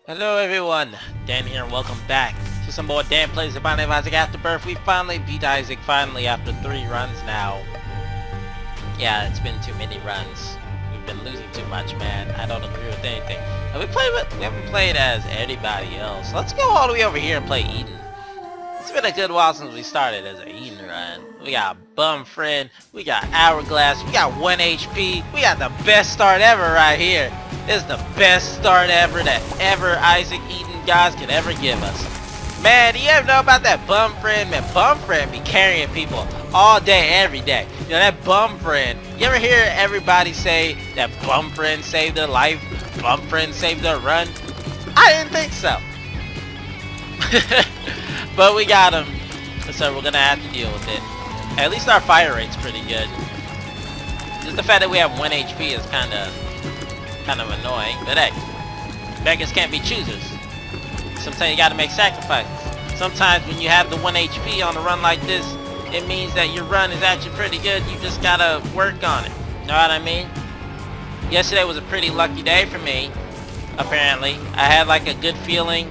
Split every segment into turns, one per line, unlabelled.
Hello everyone, Dan here and welcome back to some more Dan Plays the Binding of Isaac Afterbirth. We finally beat Isaac, after 3 runs now. Yeah, it's been too many runs. We've been losing too much, man. I don't agree with anything. And we haven't played as anybody else. Let's go all the way over here and play Eden. It's been a good while since we started as an Eden run. We got Bum Friend, we got Hourglass, we got 1 HP, we got the best start ever right here. This is the best start ever that Isaac Eden guys could ever give us. Man, do you ever know about that Bum Friend? Man, Bum Friend be carrying people all day, every day. You know, that Bum Friend, you ever hear everybody say that Bum Friend saved their life, Bum Friend saved their run? I didn't think so. But we got him, so we're gonna have to deal with it. At least our fire rate's pretty good. Just the fact that we have 1 HP is kind of annoying, but hey, beggars can't be choosers. Sometimes you gotta make sacrifices. Sometimes when you have the 1 HP on a run like this, it means that your run is actually pretty good. You just gotta work on it. You know what I mean? Yesterday was a pretty lucky day for me, apparently. I had like a good feeling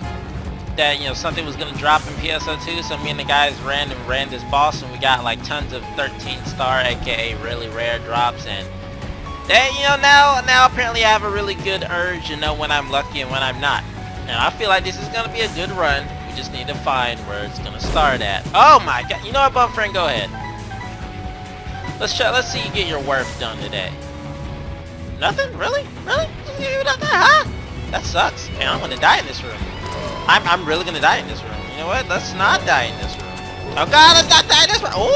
that, you know, something was gonna drop in PSO2, so me and the guys ran this boss, and we got like tons of 13 star, aka really rare drops, and then, you know, now apparently I have a really good urge to know when I'm lucky and when I'm not. And I feel like this is gonna be a good run. We just need to find where it's gonna start at. Oh my god, you know what, Bum Friend, go ahead. Let's see you get your work done today. Nothing? Really? Really? You nothing, huh? That sucks. Man, I'm gonna die in this room. I'm really gonna die in this room. You know what? Let's not die in this room. Oh god, let's not die in this room. Ooh,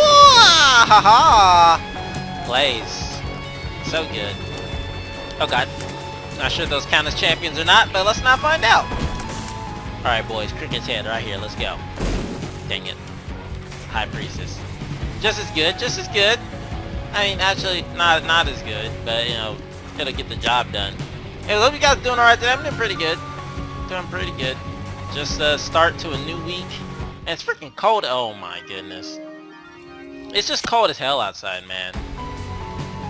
ha. Plays. So good. Oh god. Not sure if those count as champions or not, but let's not find out. Alright boys, Cricket's head right here. Let's go. Dang it. High Priestess. Just as good, just as good. I mean, actually, not as good, but, you know, gotta get the job done. Hey, hope you guys doing alright today. I'm doing pretty good. Doing pretty good. Just start to a new week. And it's freaking cold. Oh my goodness. It's just cold as hell outside, man.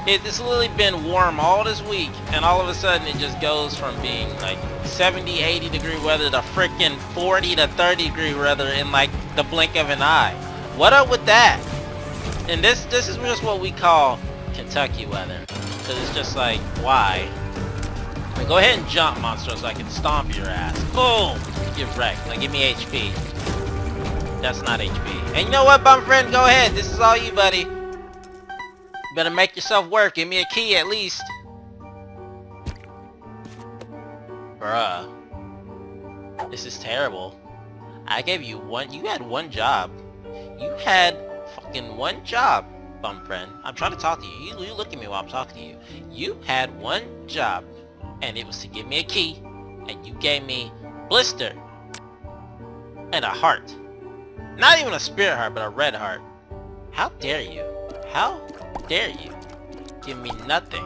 It's literally been warm all this week, and all of a sudden it just goes from being like 70, 80 degree weather to freaking 40 to 30 degree weather in like the blink of an eye. What up with that? And this is just what we call Kentucky weather. Because it's just like, why? Now go ahead and jump, monster, so I can stomp your ass. Boom! Get wrecked. Like, give me HP. That's not HP. And you know what, Bum Friend? Go ahead. This is all you, buddy. You better make yourself work. Give me a key at least. Bruh. This is terrible. I gave you one. You had one job. You had fucking one job, Bum Friend. I'm trying to talk to you. You look at me while I'm talking to you. You had one job. And it was to give me a key. And you gave me blister. And a heart. Not even a spirit heart, but a red heart. How dare you? How dare you give me nothing?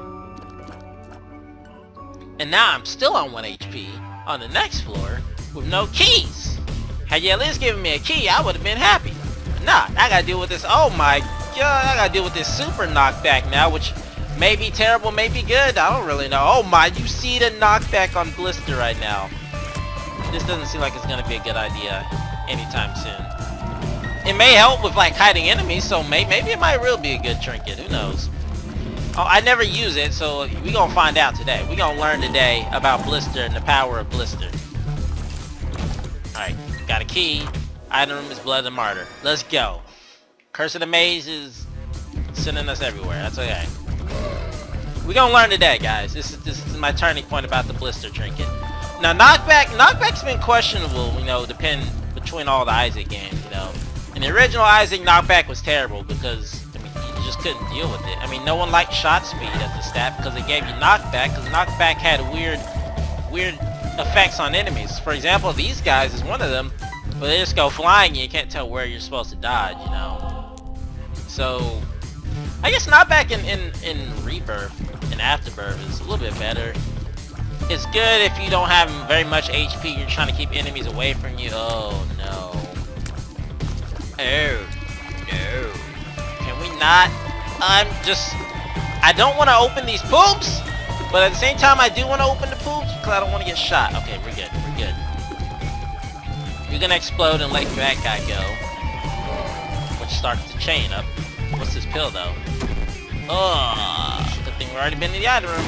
And now I'm still on 1 HP on the next floor with no keys. Had you at least given me a key, I would have been happy. Nah, I gotta deal with this. Oh my god, I gotta deal with this super knockback now, which may be terrible, may be good. I don't really know. Oh my, you see the knockback on Blister right now. This doesn't seem like it's gonna be a good idea anytime soon. It may help with like hiding enemies, so maybe it might really be a good trinket. Who knows? Oh, I never use it, so we gonna find out today. We gonna learn today about Blister and the power of Blister. Alright, got a key. Item room is Blood and Martyr. Let's go. Curse of the Maze is sending us everywhere. That's okay. We gonna learn today, guys. This is my turning point about the Blister trinket. Now knockback's been questionable, you know, between all the Isaac games, you know. And the original Isaac knockback was terrible because, I mean, you just couldn't deal with it. I mean, no one liked shot speed as a stat because it gave you knockback, because knockback had weird effects on enemies. For example, these guys is one of them, but they just go flying and you can't tell where you're supposed to dodge, you know. So, I guess knockback in Rebirth and Afterbirth is a little bit better. It's good if you don't have very much HP, you're trying to keep enemies away from you. Oh no. Oh, no. Can we not? I don't want to open these poops, but at the same time I do want to open the poops because I don't want to get shot. Okay, we're good, we're good. You're gonna explode and let that guy go, which starts the chain up. What's this pill though? Oh, good thing we've already been in the item room.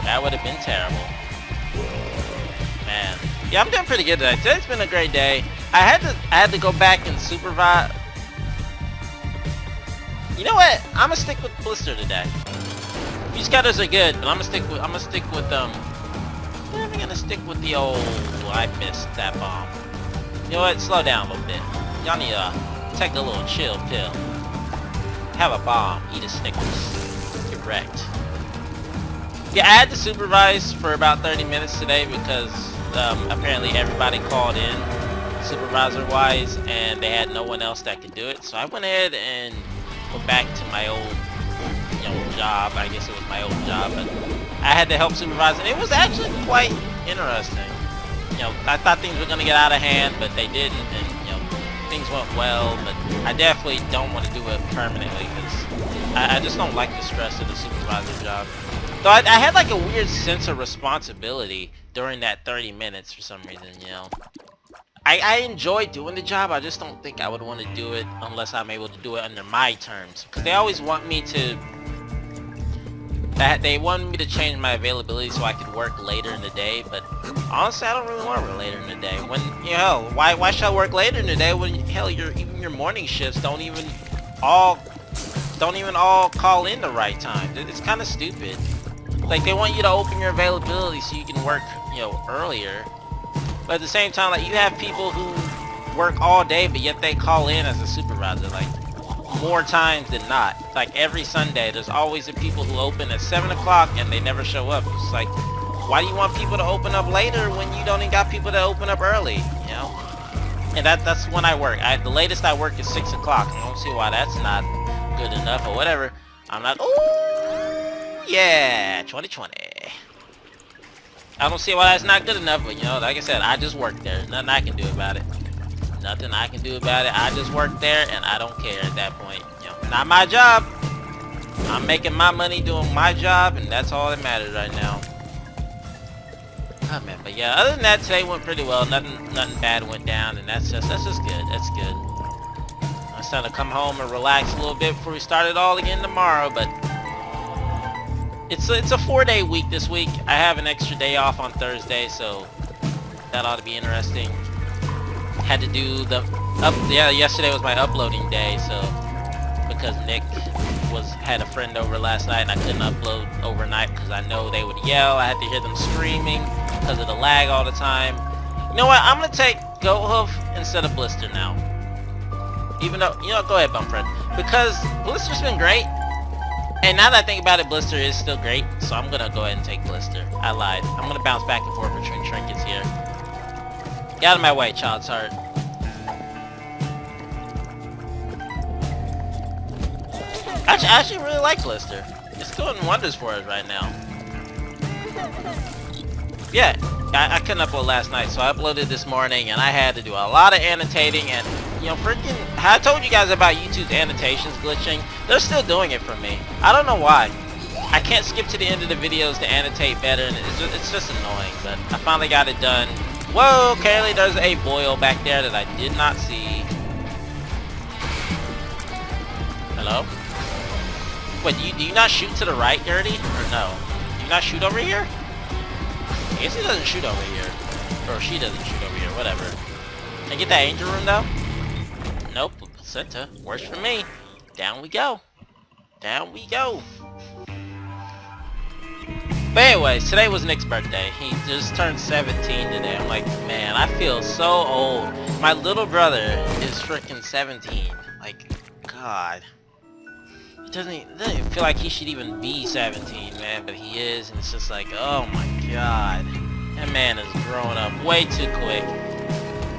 That would have been terrible. Man. Yeah, I'm doing pretty good today. Today's been a great day. I had to go back and supervise. You know what? I'm gonna stick with Blister today. These cutters are good, but I'm gonna stick with I'm gonna stick with the old I missed that bomb. You know what? Slow down a little bit. Y'all need to take a little chill pill. Have a bomb, eat a Snickers. Get wrecked. Yeah, I had to supervise for about 30 minutes today because apparently everybody called in supervisor-wise and they had no one else that could do it. So I went ahead and went back to my old, job. I guess it was my old job, but I had to help supervise, and it was actually quite interesting. I thought things were gonna get out of hand, but they didn't, and things went well. But I definitely don't want to do it permanently because I just don't like the stress of the supervisor job. So I had like a weird sense of responsibility during that 30 minutes for some reason, I enjoy doing the job, I just don't think I would want to do it unless I'm able to do it under my terms. Because they always want me to... They wanted me to change my availability so I could work later in the day, but honestly I don't really want to work later in the day. When, why should I work later in the day when, hell, even your morning shifts don't even all call in the right time? It's kind of stupid. Like, they want you to open your availability so you can work, earlier. But at the same time, like, you have people who work all day, but yet they call in as a supervisor, like, more times than not. Like, every Sunday, there's always the people who open at 7 o'clock and they never show up. It's like, why do you want people to open up later when you don't even got people that open up early, And that's when I work. The latest I work is 6 o'clock. I don't see why that's not good enough or whatever. I'm not... Ooh, yeah, 2020. I don't see why that's not good enough, but like I said, I just work there. There's nothing I can do about it. Nothing I can do about it. I just work there, and I don't care at that point. Not my job. I'm making my money doing my job, and that's all that matters right now. Oh man, but yeah, other than that, today went pretty well. Nothing bad went down, and that's just good. That's good. I was trying to come home and relax a little bit before we start it all again tomorrow, but it's a 4-day week this week. I have an extra day off on Thursday, so that ought to be interesting. Had to do yesterday was my uploading day, so because Nick had a friend over last night and I couldn't upload overnight because I know they would yell. I had to hear them screaming because of the lag all the time. You know what? I'm gonna take Goat Hoof instead of Blister now. Even though, go ahead, Bumfred. Because Blister's been great. And now that I think about it, Blister is still great, so I'm gonna go ahead and take Blister. I lied. I'm gonna bounce back and forth between trinkets here. Get out of my way, child's heart. I actually really like Blister. It's doing wonders for us right now. Yeah, I couldn't upload last night, so I uploaded this morning, and I had to do a lot of annotating, and freaking, I told you guys about YouTube's annotations glitching. They're still doing it for me. I don't know why. I can't skip to the end of the videos to annotate better, and it's just annoying, but I finally got it done. Whoa, Kaylee, there's a boil back there that I did not see. Hello? Wait, do you not shoot to the right, Dirty? Or no? Do you not shoot over here? I guess he doesn't shoot over here. Or she doesn't shoot over here, whatever. Can I get that angel room, though? Nope, placenta. Works for me. Down we go. Down we go. But anyways, today was Nick's birthday. He just turned 17 today. I'm like, man, I feel so old. My little brother is freaking 17. Like, God. It doesn't even feel like he should even be 17, man, but he is, and it's just like, oh my God. That man is growing up way too quick.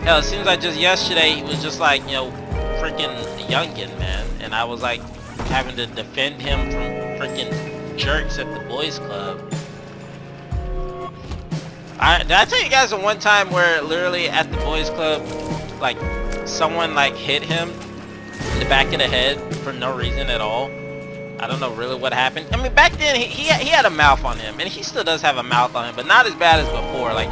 Hell, it seems like just yesterday he was just like, freaking youngin', man. And I was like having to defend him from freaking jerks at the boys club. Did I tell you guys the one time where literally at the boys club, like, someone like hit him in the back of the head for no reason at all? I don't know really what happened. I mean, back then he had a mouth on him, and he still does have a mouth on him, but not as bad as before. Like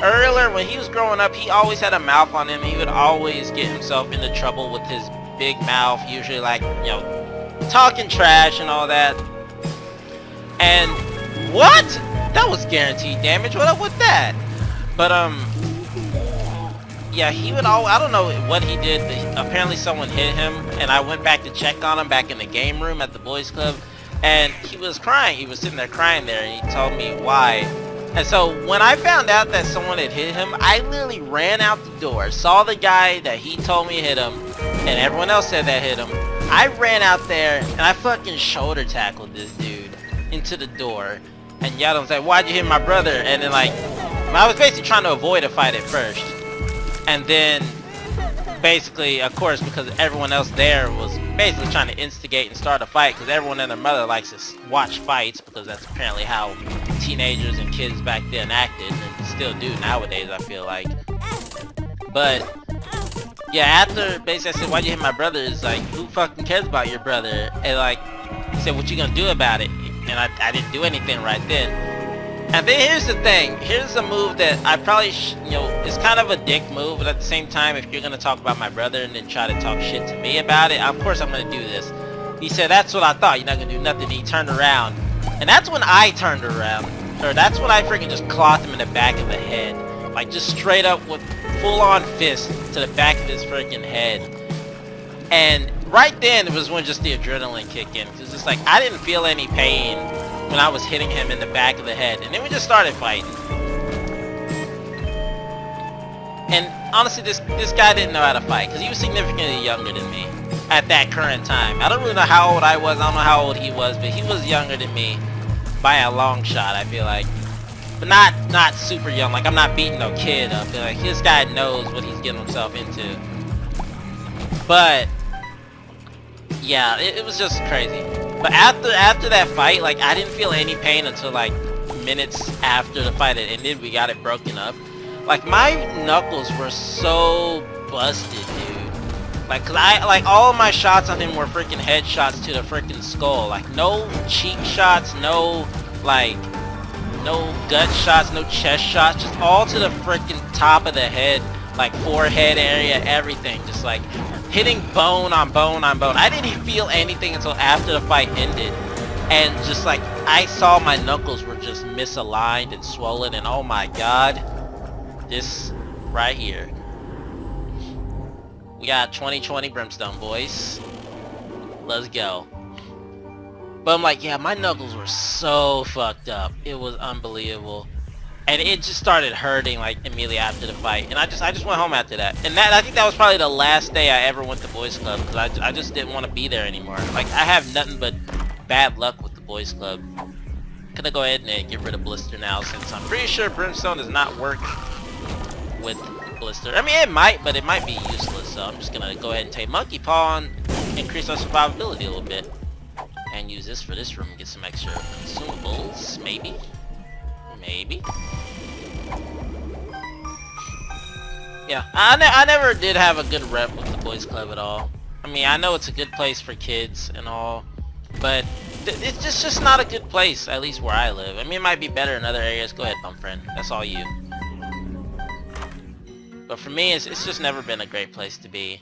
earlier when he was growing up, he always had a mouth on him. He would always get himself into trouble with his big mouth, usually like, you know, talking trash and all that. And what? That was guaranteed damage. What up with that? But yeah, he would I don't know what he did, but apparently someone hit him, and I went back to check on him back in the game room at the boys club, and he was crying. He was sitting there crying there, and he told me why. And so when I found out that someone had hit him, I literally ran out the door, saw the guy that he told me hit him, and everyone else said that hit him. I ran out there, and I fucking shoulder tackled this dude into the door, and yelled and said, "Why'd you hit my brother?" And then like, I was basically trying to avoid a fight at first. And then, basically, of course, because everyone else there was basically trying to instigate and start a fight, because everyone and their mother likes to watch fights, because that's apparently how teenagers and kids back then acted, and still do nowadays, I feel like. But, yeah, after basically I said, "Why'd you hit my brother?" It's like, who fucking cares about your brother? And like, he said, "What you gonna do about it?" And I didn't do anything right then. And then here's the thing, here's a move that I probably, you know, it's kind of a dick move, but at the same time, if you're going to talk about my brother and then try to talk shit to me about it, of course I'm going to do this. He said, "That's what I thought, you're not going to do nothing." He turned around, and that's when I turned around, or that's when I freaking just clocked him in the back of the head. Like, just straight up with full-on fist to the back of his freaking head. And right then, it was when just the adrenaline kicked in, because it's like, I didn't feel any pain when I was hitting him in the back of the head, and then we just started fighting. And honestly, this guy didn't know how to fight, because he was significantly younger than me at that current time. I don't really know how old I was, I don't know how old he was, but he was younger than me by a long shot, I feel like. But not super young, like I'm not beating no kid up. Like, this guy knows what he's getting himself into. But yeah, it was just crazy. But after that fight, like, I didn't feel any pain until like minutes after the fight had ended. We got it broken up. Like, my knuckles were so busted, dude. Like, cause like all of my shots on him were freaking headshots to the freaking skull. Like, no cheek shots, no like, no gut shots, no chest shots, just all to the freaking top of the head, like forehead area, everything, just like hitting bone on bone on bone. I didn't feel anything until after the fight ended, and just like, I saw my knuckles were just misaligned and swollen, and oh my god, this right here. We got 2020 Brimstone, boys. Let's go. But I'm like, yeah, my knuckles were so fucked up. It was unbelievable. And it just started hurting like immediately after the fight, and I just went home after that. And I think that was probably the last day I ever went to boys club, because I just didn't want to be there anymore. Like, I have nothing but bad luck with the boys club. Gonna go ahead and get rid of Blister now, since I'm pretty sure Brimstone does not work with Blister. I mean, it might, but it might be useless. So I'm just gonna go ahead and take Monkey Paw and increase our survivability a little bit, and use this for this room and get some extra consumables, maybe. Maybe. Yeah, I never did have a good rep with the boys club at all. I mean, I know it's a good place for kids and all, but it's just not a good place, at least where I live. I mean, it might be better in other areas. Go ahead, Bum Friend. That's all you. But for me, it's just never been a great place to be.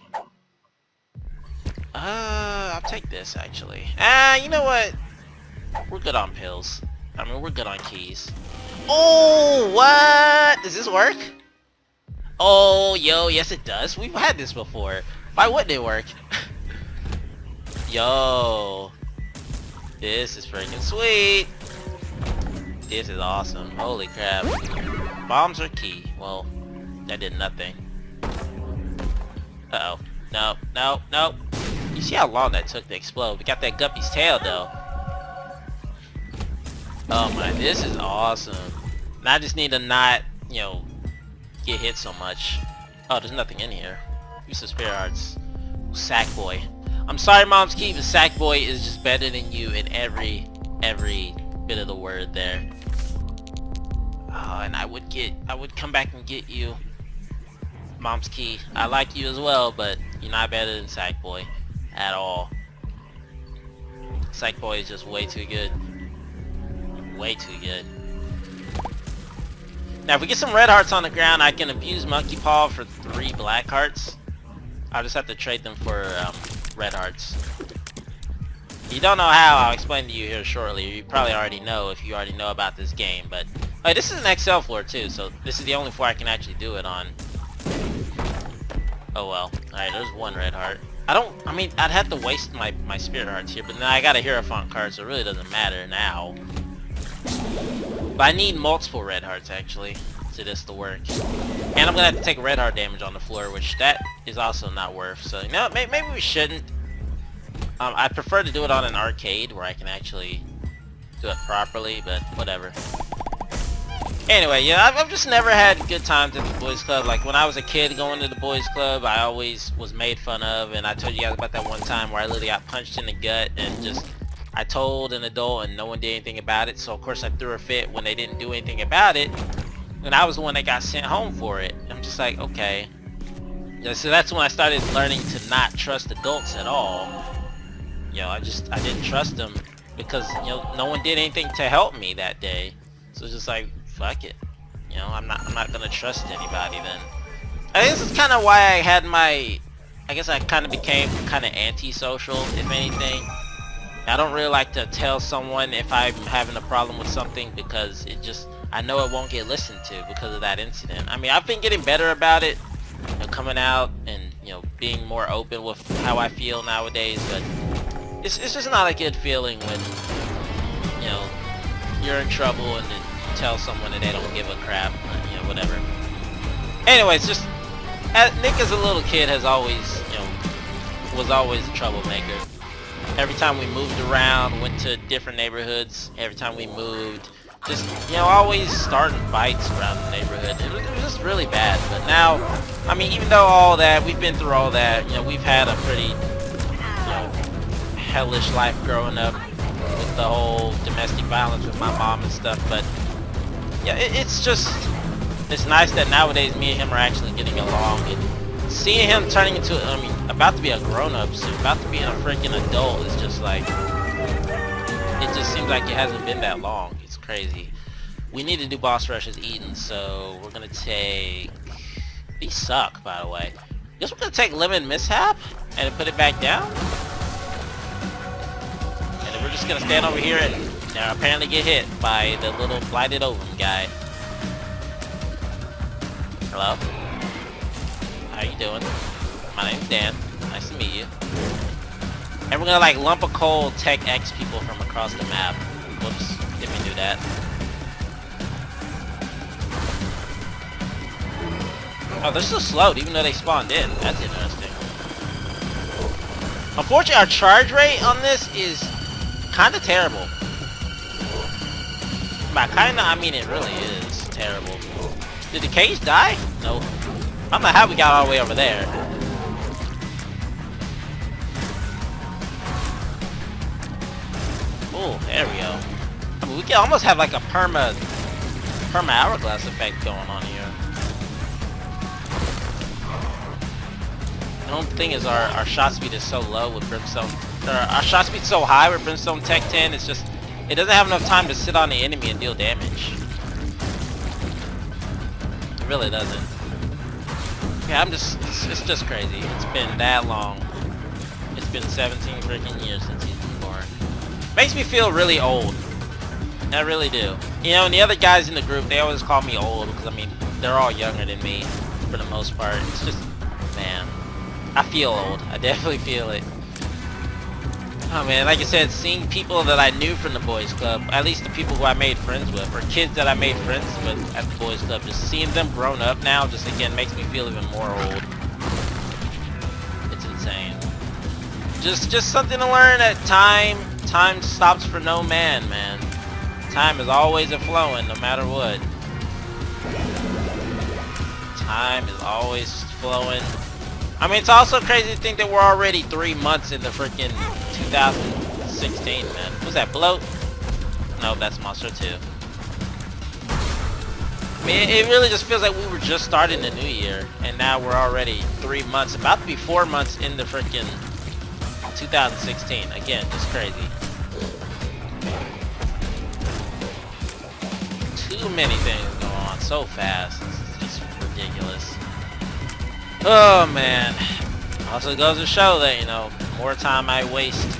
I'll take this, actually. You know what? We're good on pills. I mean, we're good on keys. Oh, what? Does this work? Oh, yo, yes it does. We've had this before. Why wouldn't it work? Yo. This is freaking sweet. This is awesome. Holy crap. Bombs are key. Well, that did nothing. Uh-oh. No, no, no. You see how long that took to explode? We got that Guppy's tail, though. Oh my, this is awesome. And I just need to not, you know, get hit so much. Oh, there's nothing in here. Use the spare hearts. Sackboy. I'm sorry, Mom's Key, but Sackboy is just better than you in every bit of the word there. Oh, and I would come back and get you, Mom's Key. I like you as well, but you're not better than Sackboy at all. Sackboy is just way too good. Way too good. Now if we get some red hearts on the ground, I can abuse Monkey Paw for 3 black hearts. I'll just have to trade them for red hearts. You don't know how, I'll explain to you here shortly. You probably already know if you already know about this game, but this is an XL floor too, so this is the only floor I can actually do it on. Oh well. Alright, there's 1 red heart. I mean, I'd have to waste my spirit hearts here, but then I got a Hierophant card, so it really doesn't matter now. But I need multiple red hearts actually to this to work. And I'm gonna have to take red heart damage on the floor, which that is also not worth. So, you know, maybe we shouldn't. I prefer to do it on an arcade where I can actually do it properly, but whatever. Anyway, yeah, I've just never had good times at the boys club. Like when I was a kid going to the boys club, I always was made fun of, and I told you guys about that one time where I literally got punched in the gut and just I told an adult and no one did anything about it. So of course I threw a fit when they didn't do anything about it, and I was the one that got sent home for it. I'm just like, okay. Yeah, so that's when I started learning to not trust adults at all. You know, I didn't trust them because, you know, no one did anything to help me that day. So it's just like, fuck it. You know, I'm not gonna trust anybody then. I think this is kind of why I had I guess I kind of became kind of antisocial, if anything. I don't really like to tell someone if I'm having a problem with something because I know it won't get listened to because of that incident. I mean, I've been getting better about it, you know, coming out and, you know, being more open with how I feel nowadays, but it's just not a good feeling when, you know, you're in trouble and then you tell someone that they don't give a crap, you know, whatever. Anyways, just Nick as a little kid has always, you know, was always a troublemaker. Every time we moved around, went to different neighborhoods, every time we moved, just, you know, always starting fights around the neighborhood. It was just really bad. But now, I mean, even though all that, we've been through all that, you know, we've had a pretty, you know, hellish life growing up with the whole domestic violence with my mom and stuff, but yeah, it's nice that nowadays me and him are actually getting along, and seeing him turning into, I mean, about to be a grown-up, so about to be a freaking adult is just like, it just seems like it hasn't been that long. It's crazy. We need to do boss rushes Eden, so we're gonna take, these suck, by the way. Guess we're gonna take Lemon Mishap and put it back down. And then we're just gonna stand over here and apparently get hit by the little blighted ovum guy. Hello? How you doing? My name's Dan. Nice to meet you. And we're gonna like lump a coal tech X people from across the map. Whoops, didn't do that. Oh, they're still slowed even though they spawned in. That's interesting. Unfortunately, our charge rate on this is kind of terrible. By kinda, I mean it really is terrible. Did the cage die? Nope. I don't know how we got all the way over there. Oh, there we go. I mean, we can almost have like a perma hourglass effect going on here. The only thing is our shot speed is so low with Brimstone. Our shot speed is so high with Brimstone Tech 10. It's just, it doesn't have enough time to sit on the enemy and deal damage. It really doesn't. Yeah, it's just crazy. It's been that long. It's been 17 freaking years since he's been born. Makes me feel really old. I really do. You know, and the other guys in the group, they always call me old because, I mean, they're all younger than me for the most part. It's just, man, I feel old. I definitely feel it. Oh man, like I said, seeing people that I knew from the boys club, at least the people who I made friends with, or kids that I made friends with at the boys club, just seeing them grown up now, just again makes me feel even more old. It's insane. Just something to learn that time stops for no man, man. Time is always a-flowing, no matter what. Time is always flowing. I mean, it's also crazy to think that we're already 3 months in the freaking 2016, man. What's that, Bloat? No, that's Monster 2. I mean, it really just feels like we were just starting the new year, and now we're already 3 months, about to be 4 months in the freaking 2016. Again, just crazy. Too many things going on. so fast. It's just ridiculous. Oh man. Also goes to show that, you know, the more time I waste,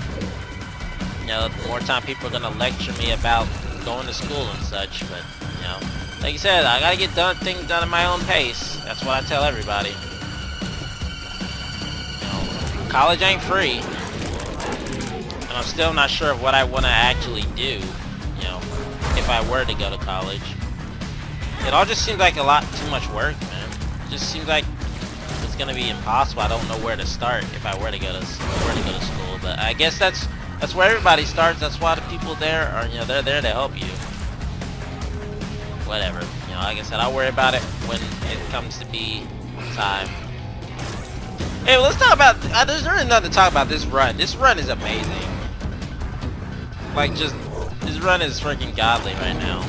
you know, the more time people are gonna lecture me about going to school and such. But, you know, like you said, I gotta get things done at my own pace. That's what I tell everybody. You know, college ain't free. And I'm still not sure of what I want to actually do, you know, if I were to go to college. It all just seems like a lot too much work, man. It just seems like it's gonna be impossible. I don't know where to start if I were to go to school. But I guess that's where everybody starts. That's why the people there are, you know, they're there to help you. Whatever. You know, like I said, I'll worry about it when it comes to be time. Hey, well, let's talk about. There's really nothing to talk about this run. This run is amazing. Like, just this run is freaking godly right now.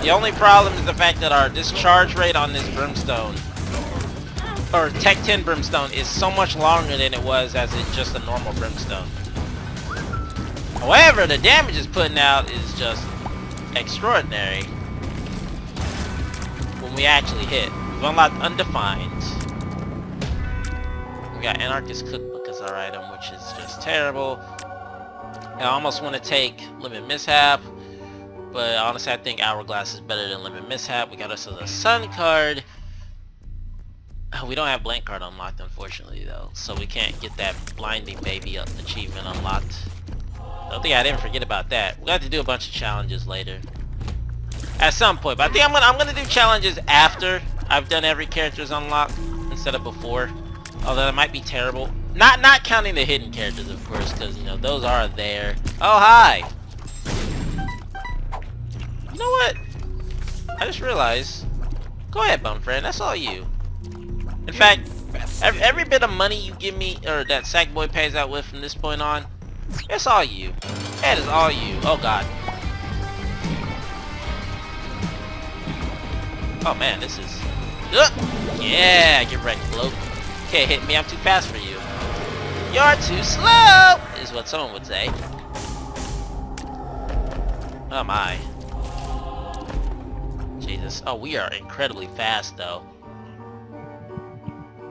The only problem is the fact that our discharge rate on this brimstone, or Tech 10 brimstone, is so much longer than it was as it's just a normal brimstone. However, the damage it's putting out is just extraordinary when we actually hit. We've unlocked Undefined. We got Anarchist Cookbook as our item, which is just terrible. I almost want to take Limit Mishap, but honestly I think Hourglass is better than Limit Mishap. We got ourselves a Sun card. We don't have Blank card unlocked, unfortunately, though, so we can't get that Blinding Baby achievement unlocked. I think I didn't forget about that. We'll have to do a bunch of challenges later. At some point, but I think I'm gonna do challenges after I've done every character's unlocked instead of before. Although that might be terrible. Not counting the hidden characters, of course, because, you know, those are there. Oh, hi! You know what? I just realized. Go ahead, Bum Friend. That's all you. In fact, every bit of money you give me, or that Sackboy pays out with from this point on, it's all you. That is all you. Oh, God. Oh, man, this is... Yeah, get wrecked, bloke. Can't hit me, I'm too fast for you. You're too slow, is what someone would say. Oh my. Jesus. Oh, we are incredibly fast, though.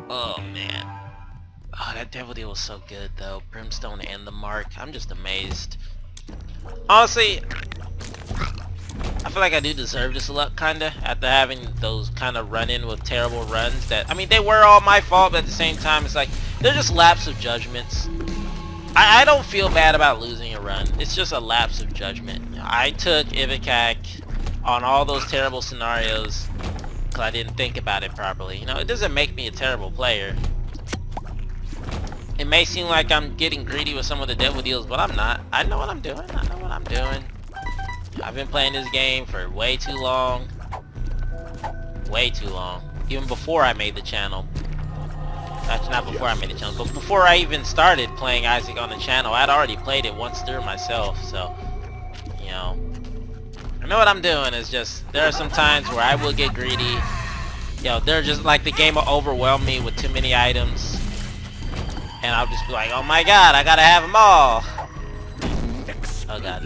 Oh, man. Oh, that Devil Deal was so good, though. Brimstone and the Mark. I'm just amazed. Honestly, I feel like I do deserve this luck, kinda, after having those kind of run-in with terrible runs that, I mean, they were all my fault, but at the same time, it's like, they're just lapse of judgments. I don't feel bad about losing a run. It's just a lapse of judgment. I took Ivikak on all those terrible scenarios because I didn't think about it properly. You know, it doesn't make me a terrible player. It may seem like I'm getting greedy with some of the devil deals, but I'm not. I know what I'm doing. I know what I'm doing. I've been playing this game for way too long. Way too long. Even before I made the channel. Actually, not before I made the channel, but before I even started playing Isaac on the channel, I'd already played it once through myself, so, you know. I know what I'm doing. Is just, there are some times where I will get greedy. You know, they're just like the game will overwhelm me with too many items. And I'll just be like, oh my god, I gotta have them all. Oh god.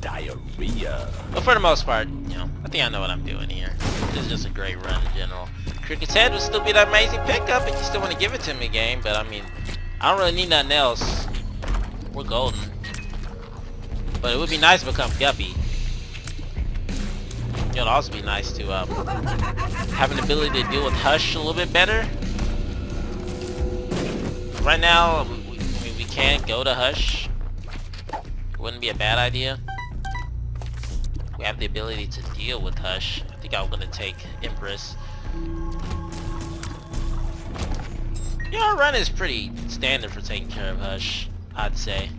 Diarrhea.
But for the most part, you know, I think I know what I'm doing here. This is just a great run in general. Cricket's Head would still be that amazing pickup if you still want to give it to me, game, but I mean, I don't really need nothing else. We're golden. But it would be nice to become Guppy. It would also be nice to have an ability to deal with Hush a little bit better. Right now, we can't go to Hush. Wouldn't be a bad idea. We have the ability to deal with Hush. I think I'm gonna take Empress. Yeah, our run is pretty standard for taking care of Hush, I'd say.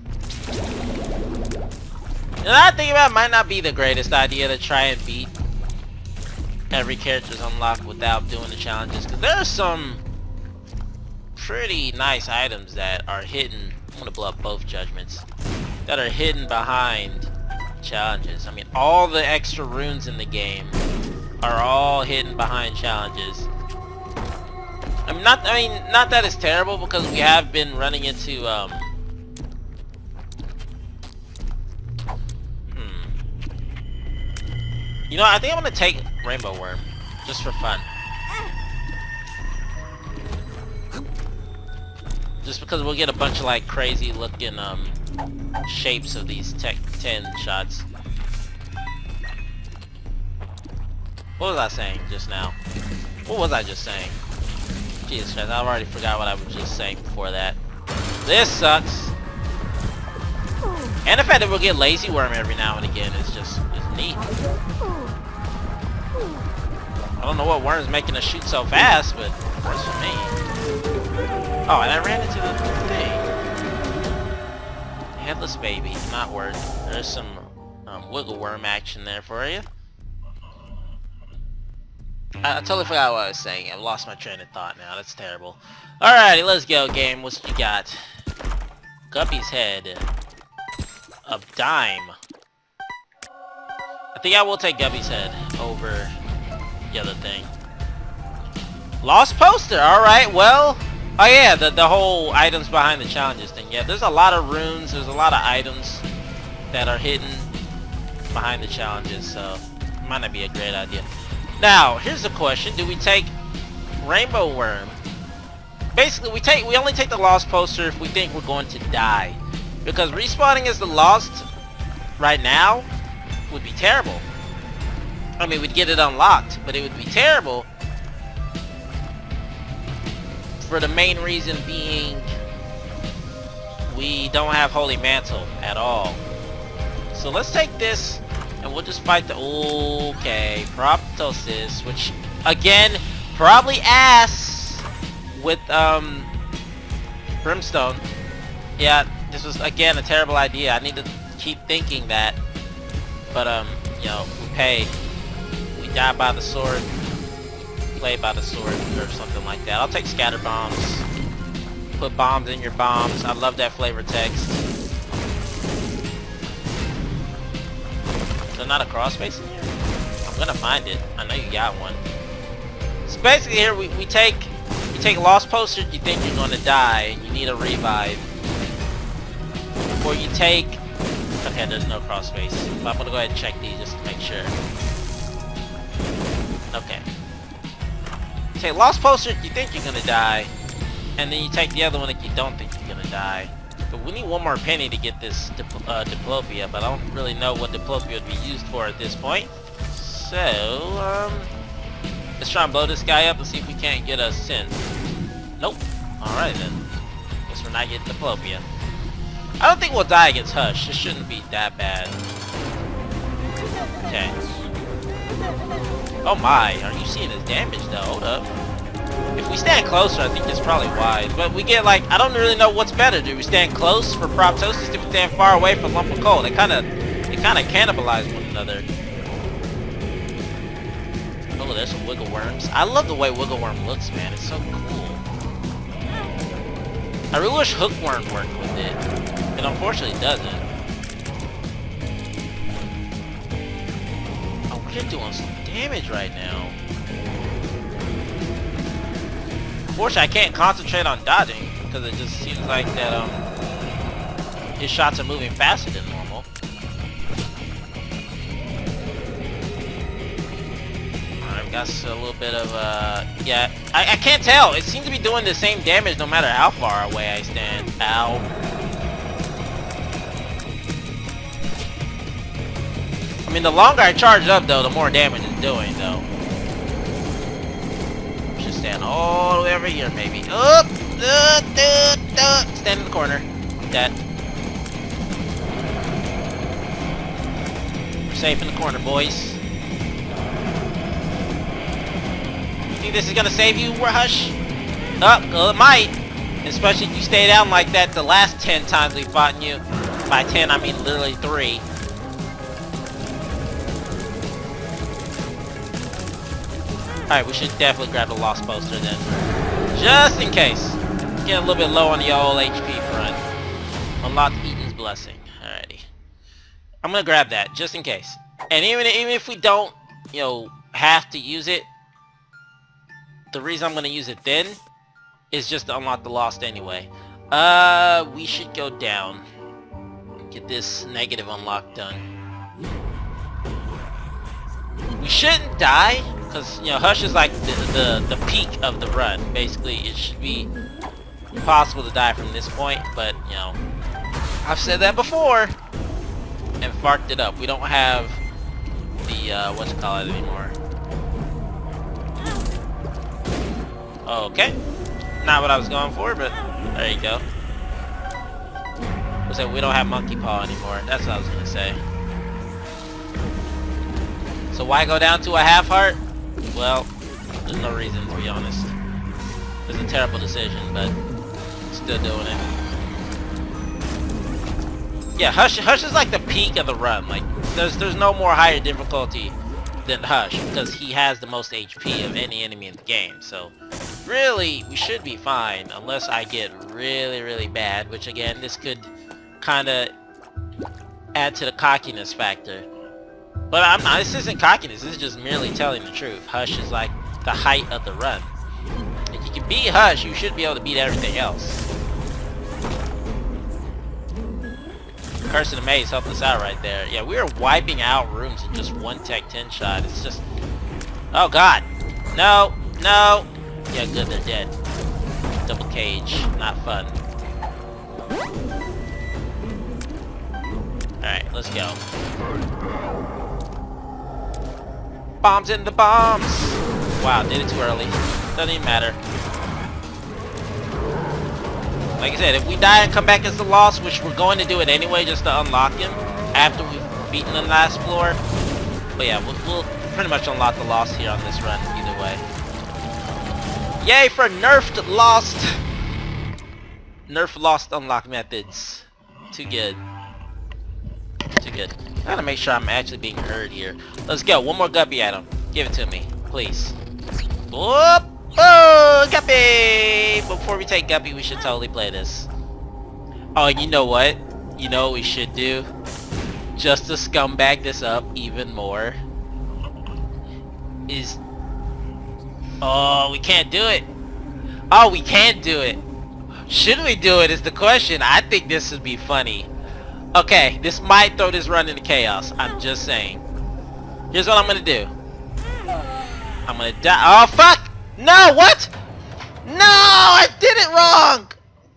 And I think about it, might not be the greatest idea to try and beat every character's unlocked without doing the challenges, because there are some pretty nice items that are hidden. I'm gonna blow up both judgments. That are hidden behind challenges. I mean, all the extra runes in the game are all hidden behind challenges. I mean, not that it's terrible, because we have been running into You know, I think I'm gonna take Rainbow Worm, just for fun. Just because we'll get a bunch of like crazy looking shapes of these Tech 10 shots. What was I saying just now? What was I just saying? Jesus Christ, I've already forgot what I was just saying before that. This sucks. And the fact that we'll get Lazy Worm every now and again is just neat. I don't know what worm's making us shoot so fast, but it works for me. Oh, and I ran into the thing. Headless baby, not worth. There's some wiggle worm action there for you. I totally forgot what I was saying. I've lost my train of thought now. That's terrible. Alrighty, let's go, game. What you got? Guppy's head. A dime. I think I will take Guppy's head over the other thing. Lost poster. Alright, well. Oh yeah, the whole items behind the challenges thing. Yeah, there's a lot of runes. There's a lot of items that are hidden behind the challenges. So, it might not be a great idea. Now, here's the question. Do we take Rainbow Worm? Basically, we only take the Lost poster if we think we're going to die. Because respawning as the Lost right now would be terrible. I mean, we'd get it unlocked, but it would be terrible for the main reason being we don't have Holy Mantle at all. So let's take this and we'll just fight the... Okay, Proptosis, which, again, probably ass with, Brimstone. Yeah, this was, again, a terrible idea. I need to keep thinking that. But, you know, we pay. We die by the sword. Play by the sword, or something like that. I'll take Scatter Bombs. Put bombs in your bombs. I love that flavor text. Is there not a cross space in here? I'm gonna find it. I know you got one. So basically here we take Lost posters you think you're gonna die and you need a revive. Or you take... Okay, there's no cross space. But I'm gonna go ahead and check these just to make sure. Okay. You take Lost posters you think you're gonna die. And then you take the other one that you don't think you're gonna die. But we need one more penny to get this Diplopia, but I don't really know what Diplopia would be used for at this point. So, let's try and blow this guy up and see if we can't get a synth. Nope. Alright then. Guess we're not getting Diplopia. I don't think we'll die against Hush. It shouldn't be that bad. Okay. Oh my, are you seeing his damage though? Hold up. If we stand closer, I think it's probably wise. But we get like, I don't really know what's better. Do we stand close for Proptosis? Do we stand far away for Lump of Coal? They kind of cannibalize one another. Oh, there's some Wiggle Worms. I love the way Wiggle Worm looks, man. It's so cool. I really wish Hookworm worked with it. It unfortunately doesn't. Oh, we're doing some damage right now. Unfortunately, I can't concentrate on dodging because it just seems like that his shots are moving faster than normal. Alright, got a little bit of yeah. I can't tell. It seems to be doing the same damage no matter how far away I stand. Ow. I mean, the longer I charge up though, the more damage it's doing though. Stand all the way over here, maybe. Up, stand in the corner. That. We're safe in the corner, boys. You think this is gonna save you, Hush? Well, it might. Especially if you stay down like that the last 10 times we fought you. By 10, I mean literally 3. Alright, we should definitely grab the Lost poster then. Just in case. Getting a little bit low on the old HP front. Unlock Eden's Blessing. Alrighty. I'm gonna grab that, just in case. And even if we don't, you know, have to use it, the reason I'm gonna use it then is just to unlock the Lost anyway. We should go down. Get this negative unlock done. We shouldn't die, because, you know, Hush is like the peak of the run. Basically, it should be possible to die from this point, but, you know, I've said that before and farked it up. We don't have the, whatchamacallit anymore. Okay. Not what I was going for, but there you go. So we don't have Monkey Paw anymore. That's what I was going to say. So why go down to a half heart? Well, there's no reason, to be honest. It's a terrible decision, but still doing it. Yeah, Hush is like the peak of the run. Like, there's no more higher difficulty than Hush, because he has the most HP of any enemy in the game. So, really, we should be fine, unless I get really, really bad, which again, this could kind of add to the cockiness factor. But I'm not, this isn't cockiness, this is just merely telling the truth. Hush is like the height of the run. If you can beat Hush, you should be able to beat everything else. Curse of the Maze helped us out right there. Yeah, we are wiping out rooms in just one Tech 10 shot. It's just... Oh god! No! No! Yeah, good, they're dead. Double cage. Not fun. Alright, let's go. Bombs in the bombs! Wow, did it too early. Doesn't even matter. Like I said, if we die and come back as the loss, which we're going to do it anyway just to unlock him after we've beaten the last floor. But yeah, we'll pretty much unlock the loss here on this run either way. Yay for nerfed lost! Nerf lost unlock methods. Too good. Too good. I gotta make sure I'm actually being heard here. Let's go. One more guppy at him. Give it to me, please. Whoop! Oh, guppy! Before we take guppy, we should totally play this. Oh, and you know what? You know what we should do? Just to scumbag this up even more. Is... Oh, we can't do it. Oh, we can't do it. Should we do it is the question. I think this would be funny. Okay, this might throw this run into chaos. I'm just saying. Here's what I'm gonna do. I'm gonna die. Oh, fuck! No, what? No, I did it wrong!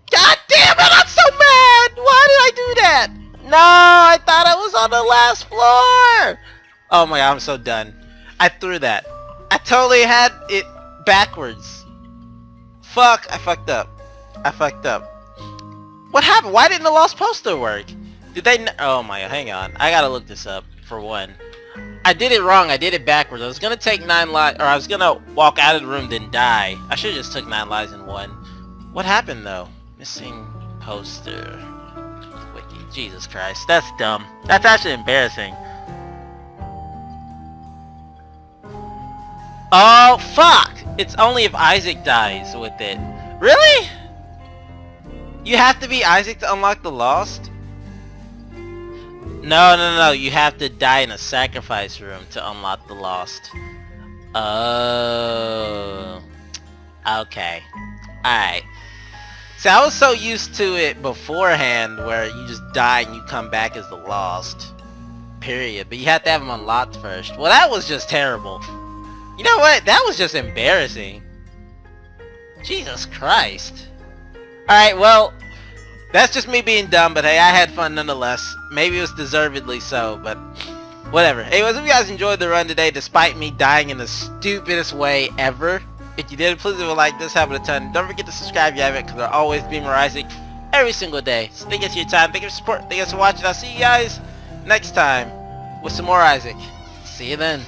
God damn it, I'm so mad! Why did I do that? No, I thought I was on the last floor! Oh my god, I'm so done. I threw that. I totally had it backwards. Fuck, I fucked up. I fucked up. What happened? Why didn't the lost poster work? Did they oh my god, hang on. I gotta look this up, for one. I did it wrong. I did it backwards. I was gonna take 9 lives, or I was gonna walk out of the room then die. I should've just took 9 lives and won. What happened though? Missing poster. Wiki. Jesus Christ. That's dumb. That's actually embarrassing. Oh, fuck! It's only if Isaac dies with it. Really? You have to be Isaac to unlock the lost? No. You have to die in a sacrifice room to unlock the lost. Oh. Okay. Alright. See, I was so used to it beforehand where you just die and you come back as the lost. Period. But you have to have them unlocked first. Well, that was just terrible. You know what? That was just embarrassing. Jesus Christ. Alright, well, that's just me being dumb, but hey, I had fun nonetheless. Maybe it was deservedly so, but whatever. Anyways, if you guys enjoyed the run today, despite me dying in the stupidest way ever, if you did, please leave a like. This happened a ton. Don't forget to subscribe if you haven't, because I'll always be more Isaac every single day. So thank you for your time. Thank you for your support. Thank you for watching. I'll see you guys next time with some more Isaac. See you then.